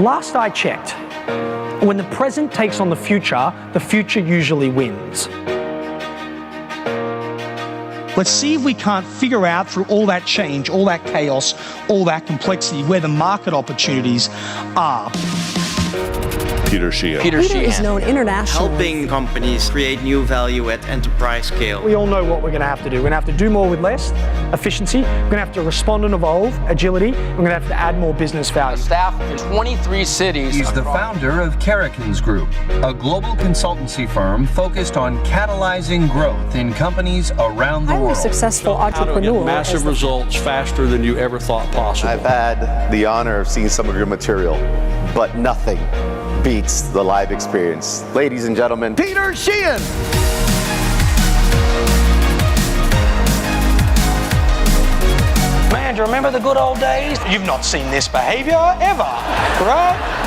Last I checked, when the present takes on the future usually wins. Let's see if we can't figure out through all that change, all that chaos, all that complexity, where the market opportunities are. Sheahan. Peter is known internationally. Helping companies create new value at enterprise scale. We all know what we're going to have to do. We're going to have to do more with less, efficiency. We're going to have to respond and evolve, agility. We're going to have to add more business value. Staff in 23 cities. He's the founder of Carrikins Group, a global consultancy firm focused on catalyzing growth in companies around the Highly world. successful entrepreneur. How to get massive results faster than you ever thought possible. I've had the honor of seeing some of your material, but nothing beats the live experience. Ladies and gentlemen, Peter Sheahan! Man, do you remember the good old days? You've not seen this behavior ever, right?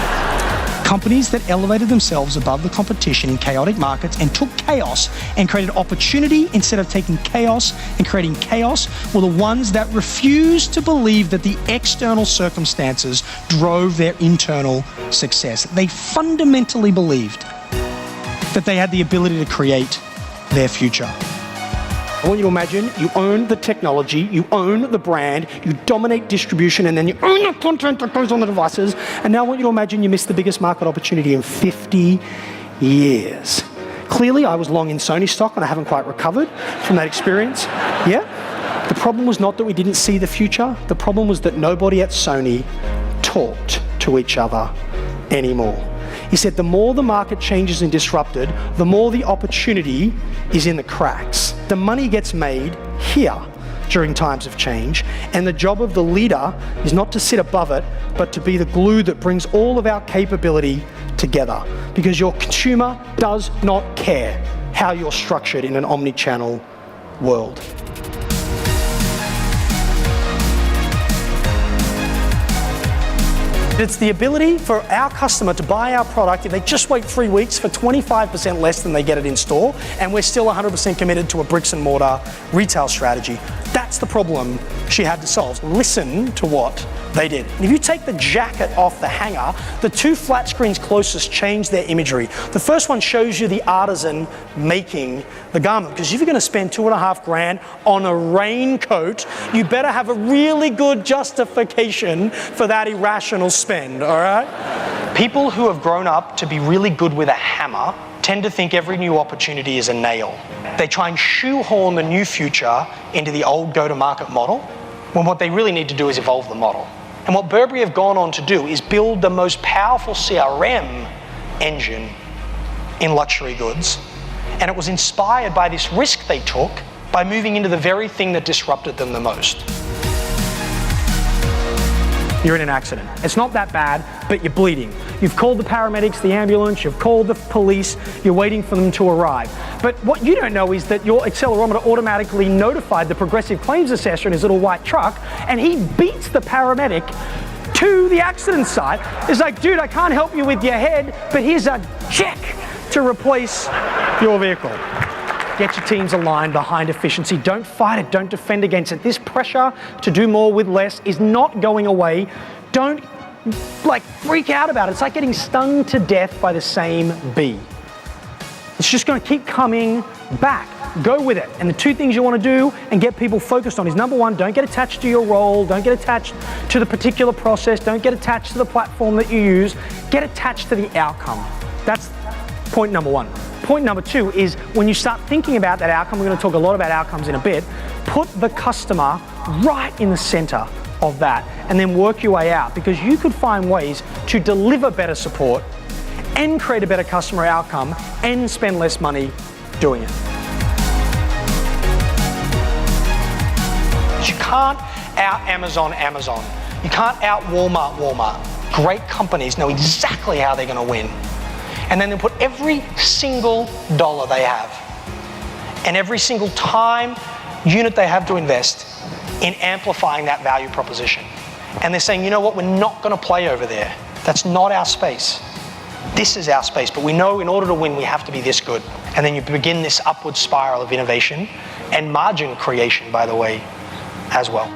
Companies that elevated themselves above the competition in chaotic markets and took chaos and created opportunity instead of taking chaos and creating chaos were the ones that refused to believe that the external circumstances drove their internal success. They fundamentally believed that they had the ability to create their future. I want you to imagine you own the technology, you own the brand, you dominate distribution, and then you own the content that goes on the devices. And now I want you to imagine you missed the biggest market opportunity in 50 years. Clearly, I was long in Sony stock and I haven't quite recovered from that experience. Yeah? The problem was not that we didn't see the future. The problem was that nobody at Sony talked to each other anymore. He said the more the market changes and disrupted, the more the opportunity is in the cracks. The money gets made here during times of change, and the job of the leader is not to sit above it, but to be the glue that brings all of our capability together. Because your consumer does not care how you're structured in an omni-channel world. It's the ability for our customer to buy our product if they just wait 3 weeks for 25% less than they get it in store, and we're still 100% committed to a bricks and mortar retail strategy. That's the problem she had to solve. Listen to what they did. And if you take the jacket off the hanger, the two flat screens closest change their imagery. The first one shows you the artisan making the garment, because if you're going to spend $2.5 grand on a raincoat, you better have a really good justification for that irrational spend, all right? People who have grown up to be really good with a hammer tend to think every new opportunity is a nail. They try and shoehorn the new future into the old go-to-market model, when what they really need to do is evolve the model. And what Burberry have gone on to do is build the most powerful CRM engine in luxury goods. And it was inspired by this risk they took by moving into the very thing that disrupted them the most. You're in an accident. It's not that bad, but you're bleeding. You've called the paramedics, the ambulance, you've called the police, you're waiting for them to arrive. But what you don't know is that your accelerometer automatically notified the progressive claims assessor in his little white truck, and he beats the paramedic to the accident site. It's like, dude, I can't help you with your head, but here's a check to replace your vehicle. Get your teams aligned behind efficiency. Don't fight it, don't defend against it. This pressure to do more with less is not going away. Don't freak out about it. It's like getting stung to death by the same bee. It's just going to keep coming back. Go with it. And the two things you want to do and get people focused on is, number one, don't get attached to your role, don't get attached to the particular process, don't get attached to the platform that you use, get attached to the outcome. That's point number one. Point number two is, when you start thinking about that outcome, we're going to talk a lot about outcomes in a bit, put the customer right in the center of that and then work your way out, because you could find ways to deliver better support and create a better customer outcome and spend less money doing it. You can't out Amazon. You can't out Walmart. Great companies know exactly how they're going to win. And then they put every single dollar they have and every single time unit they have to invest in amplifying that value proposition. And they're saying, you know what, we're not going to play over there. That's not our space. This is our space, but we know in order to win, we have to be this good. And then you begin this upward spiral of innovation and margin creation, by the way, as well.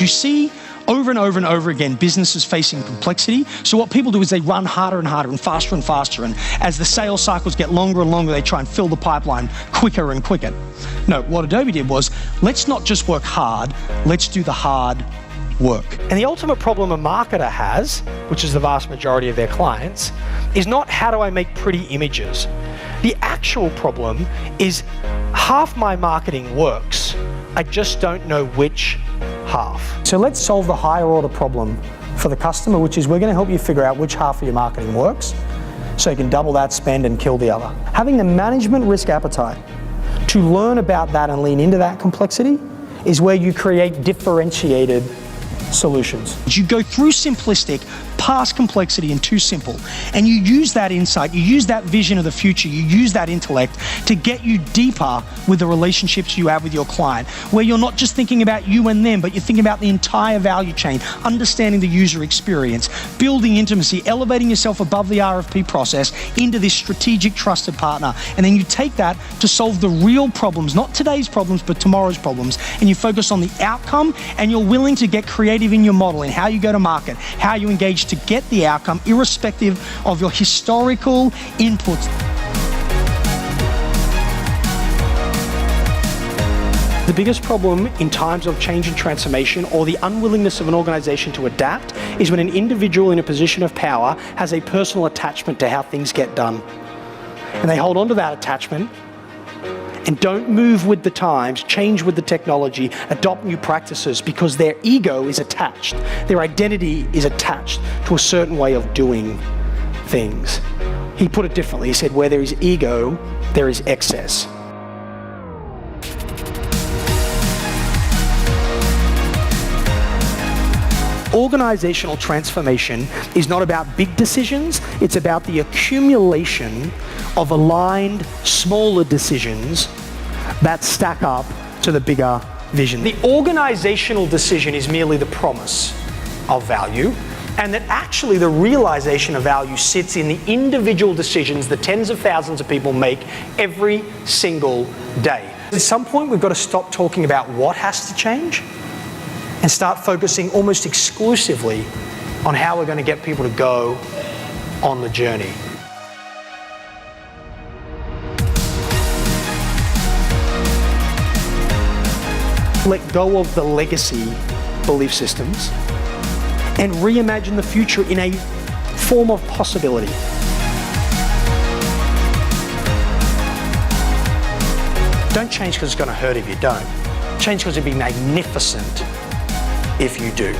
You see over and over and over again businesses facing complexity. So what people do is they run harder and harder and faster, and as the sales cycles get longer and longer, they try and fill the pipeline quicker and quicker. No, what Adobe did was, let's not just work hard, let's do the hard work. And the ultimate problem a marketer has, which is the vast majority of their clients, is not how do I make pretty images. The actual problem is half my marketing works, I just don't know which half. So let's solve the higher order problem for the customer, which is we're going to help you figure out which half of your marketing works so you can double that spend and kill the other. Having the management risk appetite to learn about that and lean into that complexity is where you create differentiated solutions. You go through simplistic, past complexity and too simple, and you use that insight, you use that vision of the future, you use that intellect to get you deeper with the relationships you have with your client, where you're not just thinking about you and them, but you're thinking about the entire value chain, understanding the user experience, building intimacy, elevating yourself above the RFP process into this strategic trusted partner. And then you take that to solve the real problems, not today's problems, but tomorrow's problems, and you focus on the outcome, and you're willing to get creative in your model, in how you go to market, how you engage to get the outcome, irrespective of your historical inputs. The biggest problem in times of change and transformation, or the unwillingness of an organization to adapt, is when an individual in a position of power has a personal attachment to how things get done. And they hold on to that attachment and don't move with the times, change with the technology, adopt new practices, because their ego is attached. Their identity is attached to a certain way of doing things. He put it differently. He said, where there is ego, there is excess. Organizational transformation is not about big decisions, it's about the accumulation of aligned, smaller decisions that stack up to the bigger vision. The organizational decision is merely the promise of value, and that actually the realization of value sits in the individual decisions that tens of thousands of people make every single day. At some point, we've got to stop talking about what has to change and start focusing almost exclusively on how we're going to get people to go on the journey. Let go of the legacy belief systems and reimagine the future in a form of possibility. Don't change because it's going to hurt if you don't. Change because it'd be magnificent if you do.